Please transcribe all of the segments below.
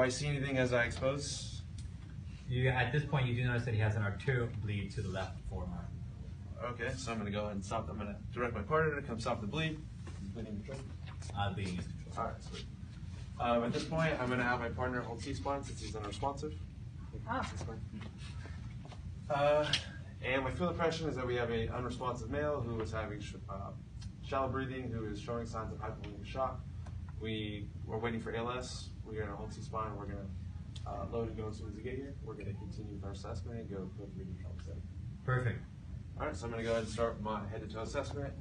Do I see anything as I expose? At this point, you do notice that he has an arterial bleed to the left forearm. Okay, so I'm going to go ahead and stop. I'm going to direct my partner to come stop the bleed. Bleeding control. Bleeding is controlled. All right, sweet. At this point, I'm going to have my partner hold C-spine since he's unresponsive. And my field impression is that we have an unresponsive male who is having shallow breathing, who is showing signs of hypovolemic shock. We are waiting for ALS. We're going to hold C-spine. We're going to load and go as soon as we get here. We're going to continue with our assessment and go through the trauma setting. Perfect. All right, so I'm going to go ahead and start my head-to-toe assessment.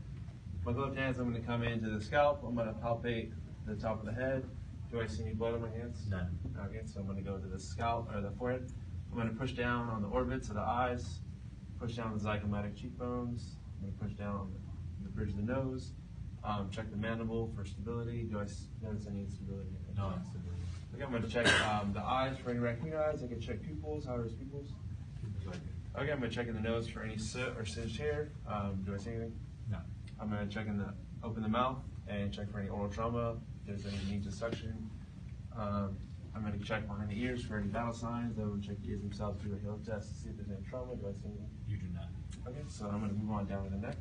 My gloved hands, I'm going to come into the scalp. I'm going to palpate the top of the head. Do I see any blood on my hands? None. Okay, so I'm going to go to the scalp or the forehead. I'm going to push down on the orbits of the eyes, push down the zygomatic cheekbones. I'm going to push down on the bridge of the nose. Check the mandible for stability. Do I notice any instability? No instability. Okay, I'm going to check the eyes for any raccoon eyes. I can check pupils. How are his pupils? Okay, I'm going to check in the nose for any soot or singed hair. Do I see anything? No. I'm going to check open the mouth and check for any oral trauma, if there's any need to suction. I'm going to check behind the ears for any vital signs. I will check the ears themselves through a heel test to see if there's any trauma. Do I see anything? You do not. Okay, so I'm going to move on down to the neck.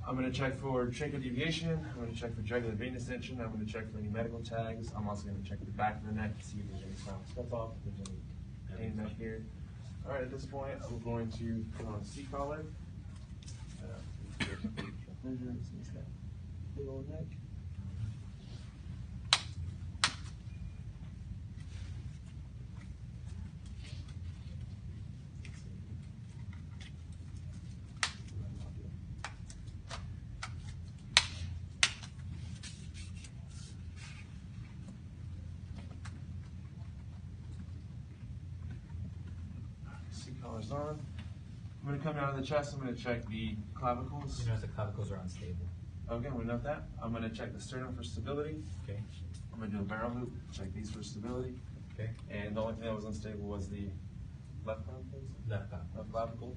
I'm going to check for tracheal deviation. I'm going to check for jugular vein distension. I'm going to check for any medical tags. I'm also going to check the back of the neck to see if there's any spinal scuff off, if there's any pain back here. All right, at this point, I'm going to put on a C-collar. Big old neck. C-collar's on. I'm going to come down to the chest. I'm going to check the clavicles. You notice the clavicles are unstable. Okay, I'm going to note that. I'm going to check the sternum for stability. Okay. I'm going to do a barrel loop, check these for stability. Okay. And the only thing that was unstable was the left clavicle.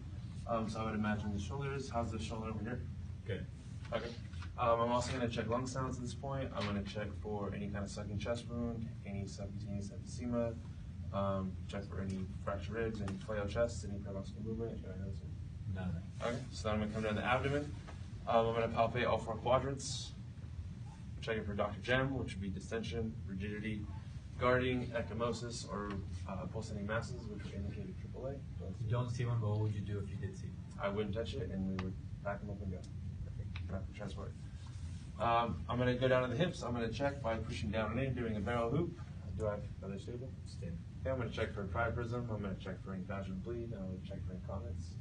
So I would imagine the shoulders. How's the shoulder over here? Good. Okay. I'm also going to check lung sounds at this point. I'm going to check for any kind of sucking chest wound, any subcutaneous emphysema, check for any fractured ribs, any flail chest, any paradoxical movement. None. Okay, so then I'm going to come down the abdomen. I'm going to palpate all 4 quadrants. Checking for Dr. Gem, which would be distension, rigidity, guarding, ecchymosis, or pulsating masses, which would indicate a AAA. You don't see one, but what would you do if you did see one? I wouldn't touch it, and we would back them up and go. Rapid transport. I'm going to go down to the hips. I'm going to check by pushing down and in, doing a barrel hoop. Do I have other stable? Stable. Okay, I'm going to check for priapism. I'm going to check for any vaginal bleed. I'm going to check for incontinence.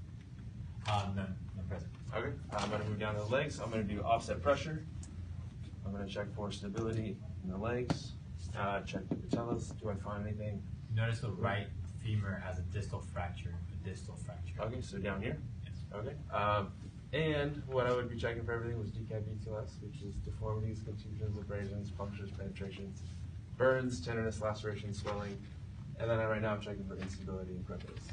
None present. Okay, I'm going to move down to the legs. I'm going to do offset pressure. I'm going to check for stability in the legs. Check the patellas. Do I find anything? You notice the right femur has a distal fracture. Okay, so down here? Yes. Okay. And what I would be checking for everything was DCAB-TLS, which is deformities, contusions, abrasions, punctures, penetrations, burns, tenderness, lacerations, swelling. And then right now I'm checking for instability and crepitus.